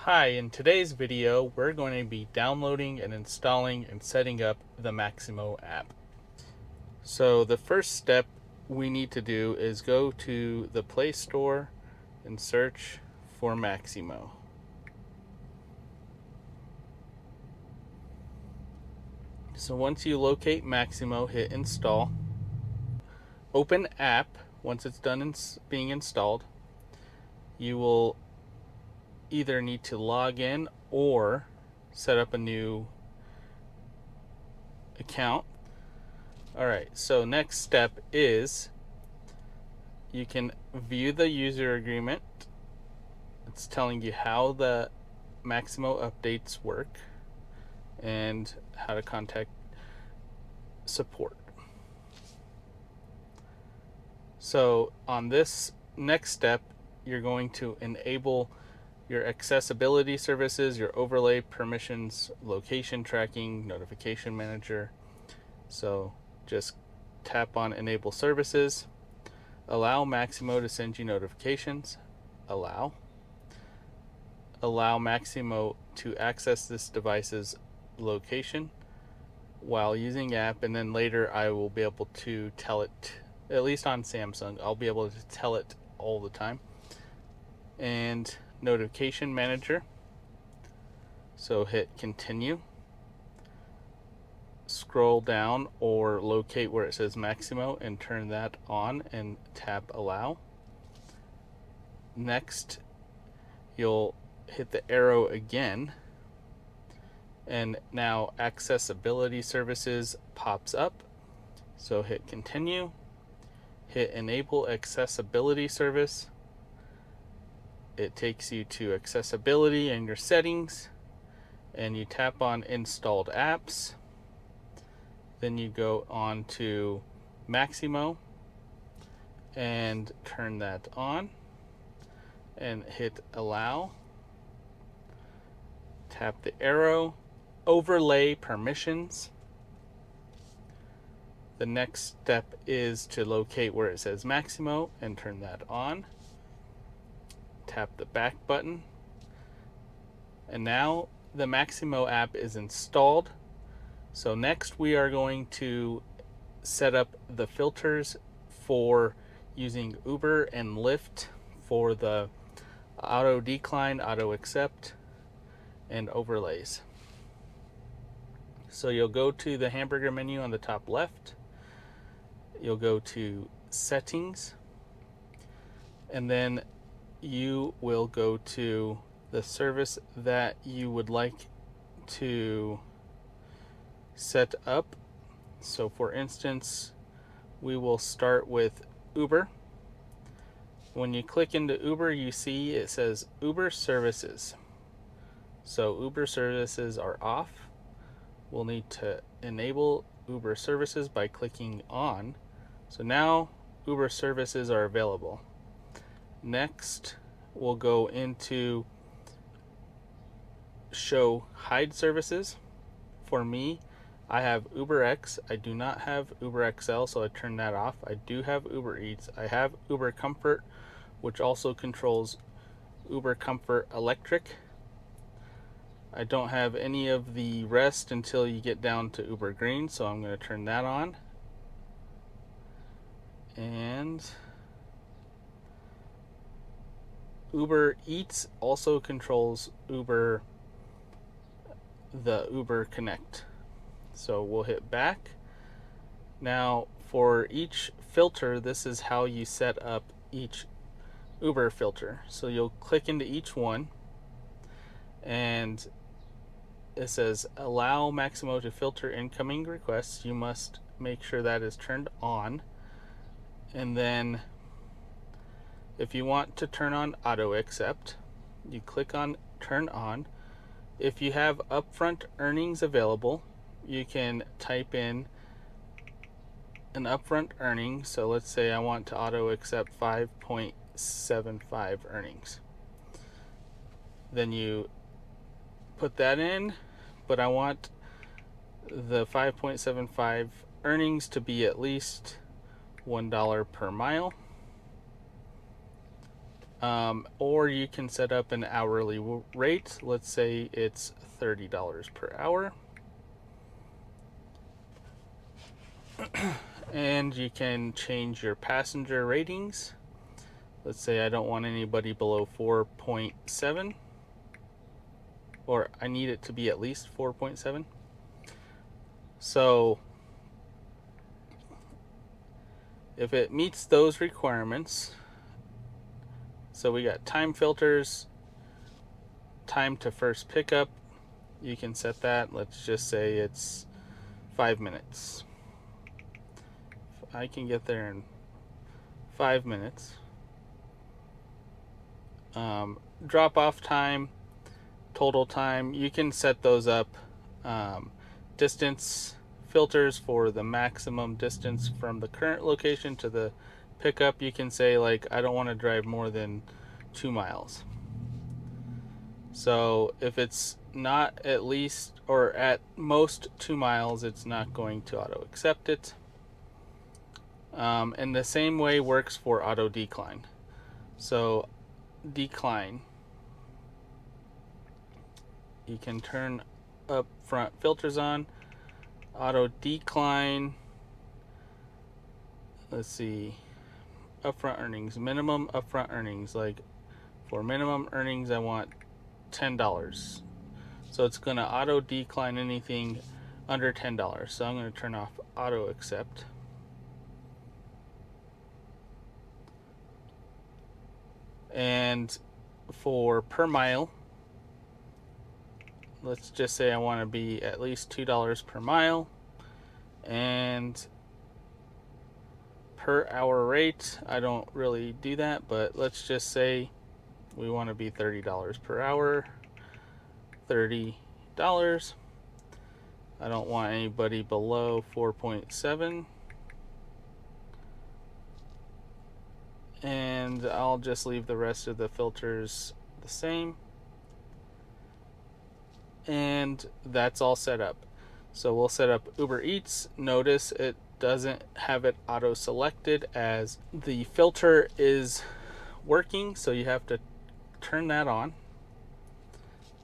Hi, in today's video, we're going to be downloading and installing and setting up the Maxymo app. So the first step we need to do is go to the Play Store and search for Maxymo. So once you locate Maxymo, hit install. Open app. Once it's done being installed, you will either need to log in or set up a new account. Alright, so next step is you can view the user agreement. It's telling you how the Maxymo updates work and how to contact support. So on this next step, you're going to enable your accessibility services, your overlay permissions, location tracking, notification manager. So just tap on enable services, allow Maxymo to send you notifications, allow Maxymo to access this device's location while using app, and then later I will be able to tell it, at least on Samsung, I'll be able to tell it all the time. And notification manager, so hit continue, scroll down or locate where it says Maxymo and turn that on and tap allow. Next, you'll hit the arrow again, and now accessibility services pops up, so hit continue, hit enable accessibility service. It takes you to accessibility and your settings, and you tap on installed apps. Then you go on to Maxymo and turn that on and hit allow. Tap the arrow, overlay permissions. The next step is to locate where it says Maxymo and turn that on. Tap the back button. And now the Maxymo app is installed. So next we are going to set up the filters for using Uber and Lyft for the auto decline, auto accept, and overlays. So you'll go to the hamburger menu on the top left, you'll go to settings, and then you will go to the service that you would like to set up. So for instance, we will start with Uber. When you click into Uber, you see it says Uber services. So Uber services are off. We'll need to enable Uber services by clicking on. So now Uber services are available. Next, we'll go into show hide services. For me, I have UberX. I do not have Uber XL, so I turn that off. I do have Uber Eats. I have Uber Comfort, which also controls Uber Comfort Electric. I don't have any of the rest until you get down to Uber Green, so I'm going to turn that on. And Uber Eats also controls the Uber Connect. So we'll hit back. Now for each filter, this is how you set up each Uber filter. So you'll click into each one, and it says allow Maxymo to filter incoming requests. You must make sure that is turned on. And then if you want to turn on auto accept, you click on turn on. If you have upfront earnings available, you can type in an upfront earning. So let's say I want to auto accept 5.75 earnings. Then you put that in, but I want the 5.75 earnings to be at least $1 per mile. Or you can set up an hourly rate. Let's say it's $30 per hour. And you can change your passenger ratings. Let's say I don't want anybody below 4.7, or I need it to be at least 4.7. So if it meets those requirements, so we got time filters, time to first pickup, you can set that. Let's just say it's 5 minutes. I can get there in 5 minutes. Drop off time, total time, you can set those up. Distance filters for the maximum distance from the current location to the pickup, you can say like I don't want to drive more than 2 miles. So if it's not at least or at most 2 miles, it's not going to auto accept it. And the same way works for auto decline. So decline, you can turn up front filters on. Auto decline, let's see, upfront earnings, minimum upfront earnings. Like for minimum earnings, I want $10. So it's going to auto decline anything under $10. So I'm going to turn off auto accept. And for per mile, let's just say I want to be at least $2 per mile. And per hour rate, I don't really do that, but let's just say we want to be $30 per hour. $30. I don't want anybody below 4.7. And I'll just leave the rest of the filters the same. And that's all set up. So we'll set up Uber Eats. Notice it doesn't have it auto selected as the filter is working, so you have to turn that on.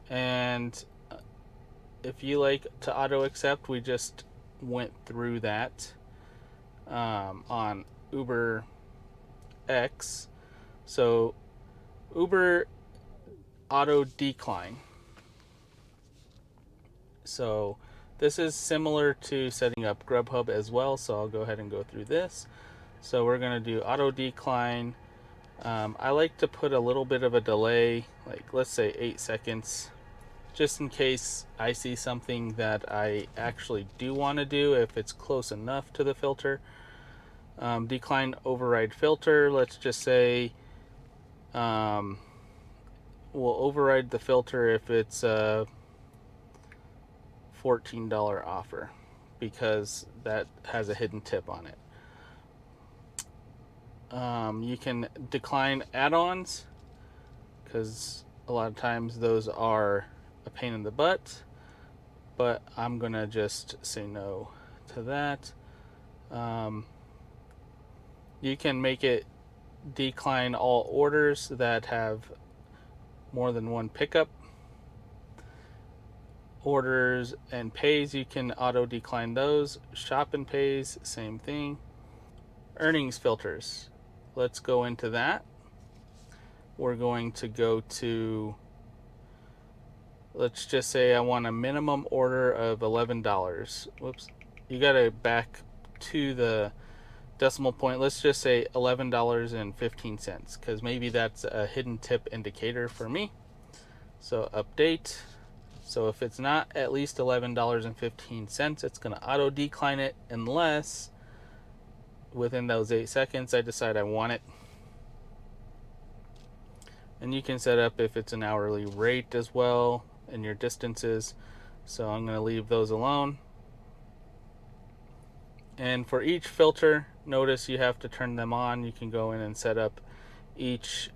And if you like to auto accept, we just went through that on Uber X. So Uber auto decline. So this is similar to setting up Grubhub as well, so I'll go ahead and go through this. So we're going to do auto decline. I like to put a little bit of a delay, like let's say 8 seconds, just in case I see something that I actually do want to do if it's close enough to the filter. Decline override filter, let's just say we'll override the filter if it's a $14 offer, because that has a hidden tip on it. You can decline add-ons, because a lot of times those are a pain in the butt, but I'm gonna just say no to that. You can make it decline all orders that have more than one pickup. Orders and pays, you can auto decline those. Shop and pays, same thing. Earnings filters, let's go into that. We're going to go to, let's just say I want a minimum order of $11. Whoops, you gotta back to the decimal point. Let's just say $11.15, because maybe that's a hidden tip indicator for me. So update. So if it's not at least $11.15, it's going to auto decline it unless within those 8 seconds I decide I want it. And you can set up if it's an hourly rate as well and your distances. So I'm going to leave those alone. And for each filter, notice you have to turn them on. You can go in and set up each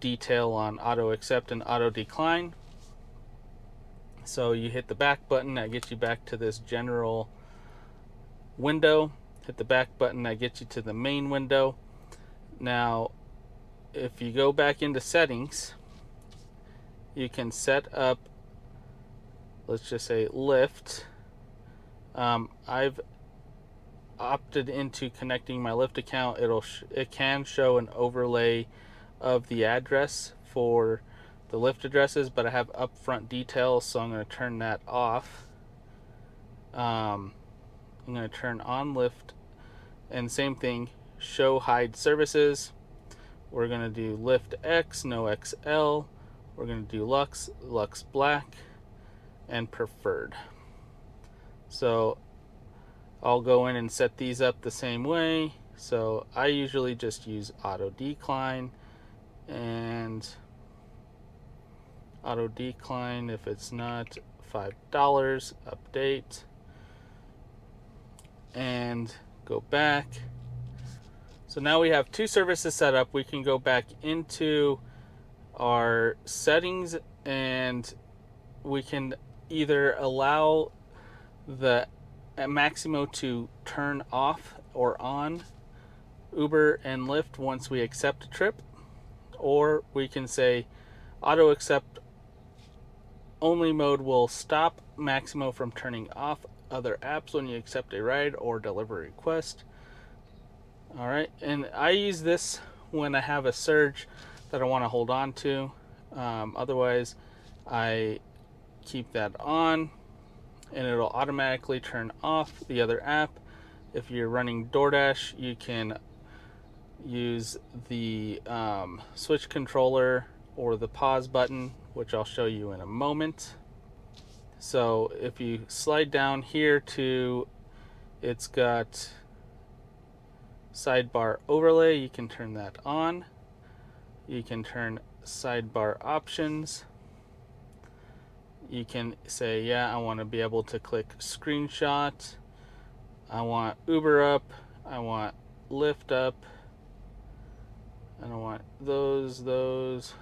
detail on auto accept and auto decline. So you hit the back button, that gets you back to this general window. Hit the back button, that gets you to the main window. Now if you go back into settings, you can set up, let's just say Lyft. I've opted into connecting my Lyft account. It can show an overlay of the address for the Lyft addresses, but I have upfront details, so I'm going to turn that off. I'm going to turn on Lyft, and same thing, show hide services. We're going to do Lyft X, no XL. We're going to do Lux, Lux Black, and Preferred. So I'll go in and set these up the same way. So I usually just use auto decline, and auto decline if it's not $5, update, and go back. So now we have two services set up. We can go back into our settings, and we can either allow the Maxymo to turn off or on Uber and Lyft once we accept a trip, or we can say auto accept only mode will stop Maxymo from turning off other apps when you accept a ride or delivery request. All right, and I use this when I have a surge that I want to hold on to. Otherwise, I keep that on, and it'll automatically turn off the other app. If you're running DoorDash, you can use the switch controller or the pause button, which I'll show you in a moment. So if you slide down here to, it's got sidebar overlay, you can turn that on. You can turn sidebar options. You can say, yeah, I want to be able to click screenshot. I want Uber up. I want Lyft up. I don't want those.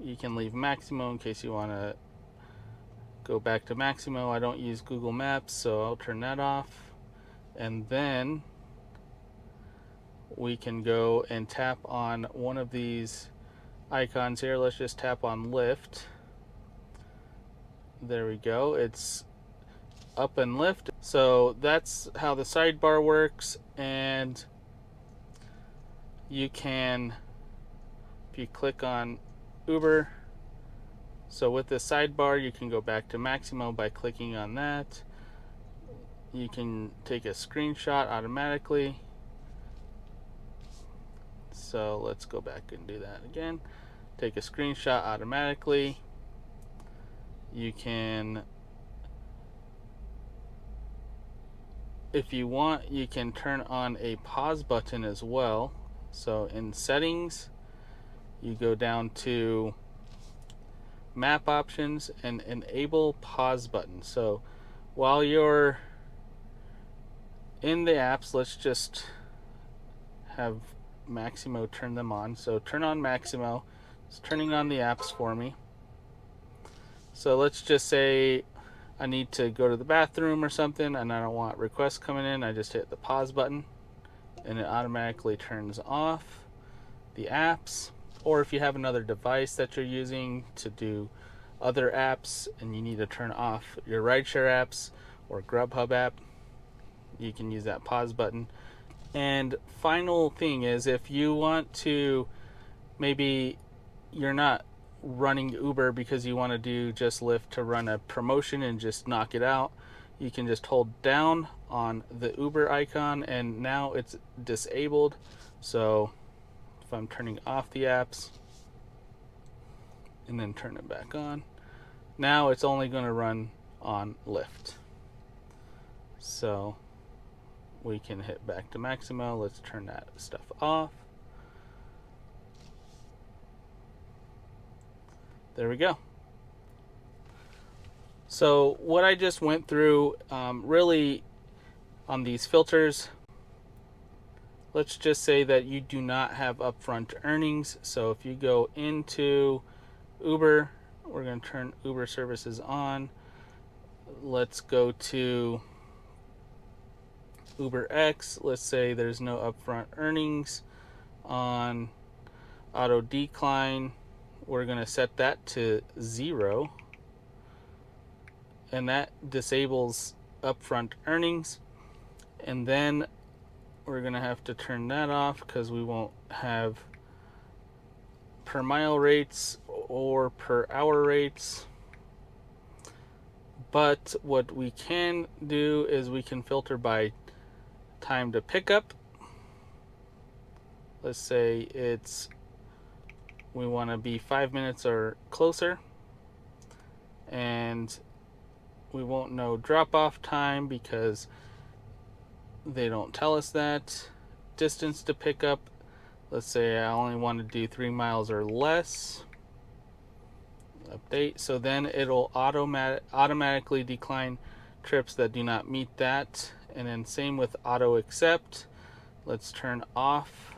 You can leave Maxymo in case you want to go back to Maxymo. I don't use Google Maps, so I'll turn that off. And then we can go and tap on one of these icons here. Let's just tap on Lyft. There we go. It's up and Lyft. So that's how the sidebar works. And you can, if you click on Uber, so with the sidebar, you can go back to Maxymo by clicking on that. You can take a screenshot automatically. So let's go back and do that again. Take a screenshot automatically. You can, if you want, you can turn on a pause button as well. So in settings, you go down to map options and enable pause button. So while you're in the apps, let's just have Maxymo turn them on. So turn on Maxymo. It's turning on the apps for me. So let's just say I need to go to the bathroom or something and I don't want requests coming in. I just hit the pause button and it automatically turns off the apps. Or if you have another device that you're using to do other apps and you need to turn off your rideshare apps or Grubhub app, you can use that pause button. And final thing is, if you want to, maybe you're not running Uber because you want to do just Lyft to run a promotion and just knock it out, you can just hold down on the Uber icon and now it's disabled. So if I'm turning off the apps and then turn it back on, now it's only going to run on Lyft. So we can hit back to Maxymo. Let's turn that stuff off. There we go. So what I just went through, really on these filters, let's just say that you do not have upfront earnings. So if you go into Uber, we're going to turn Uber services on. Let's go to Uber X. Let's say there's no upfront earnings. On auto decline, we're going to set that to 0, and that disables upfront earnings. And then we're going to have to turn that off because we won't have per mile rates or per hour rates. But what we can do is we can filter by time to pickup. Let's say we want to be 5 minutes or closer, and we won't know drop-off time because they don't tell us that. Distance to pickup, let's say I only want to do 3 miles or less. Update. So then it'll automatically decline trips that do not meet that. And then same with auto accept. Let's turn off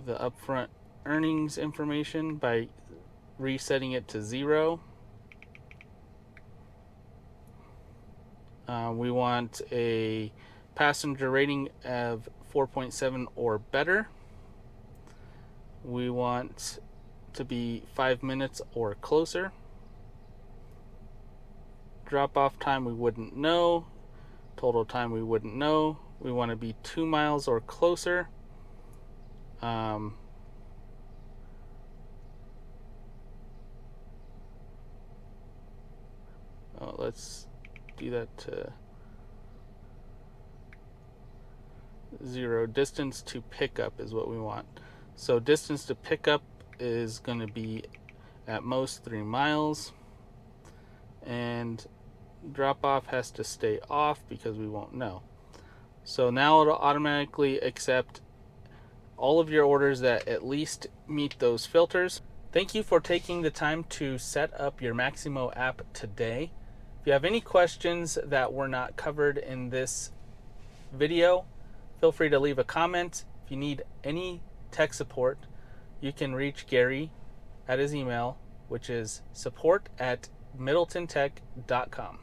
the upfront earnings information by resetting it to 0. We want a passenger rating of 4.7 or better. We want to be 5 minutes or closer. Drop off time we wouldn't know. Total time we wouldn't know. We want to be 2 miles or closer. Let's do that to 0. Distance to pickup is what we want. So distance to pickup is going to be at most 3 miles, and drop off has to stay off because we won't know. So now it'll automatically accept all of your orders that at least meet those filters. Thank you for taking the time to set up your Maxymo app today. If you have any questions that were not covered in this video, feel free to leave a comment. If you need any tech support, you can reach Gary at his email, which is support@middletontech.com.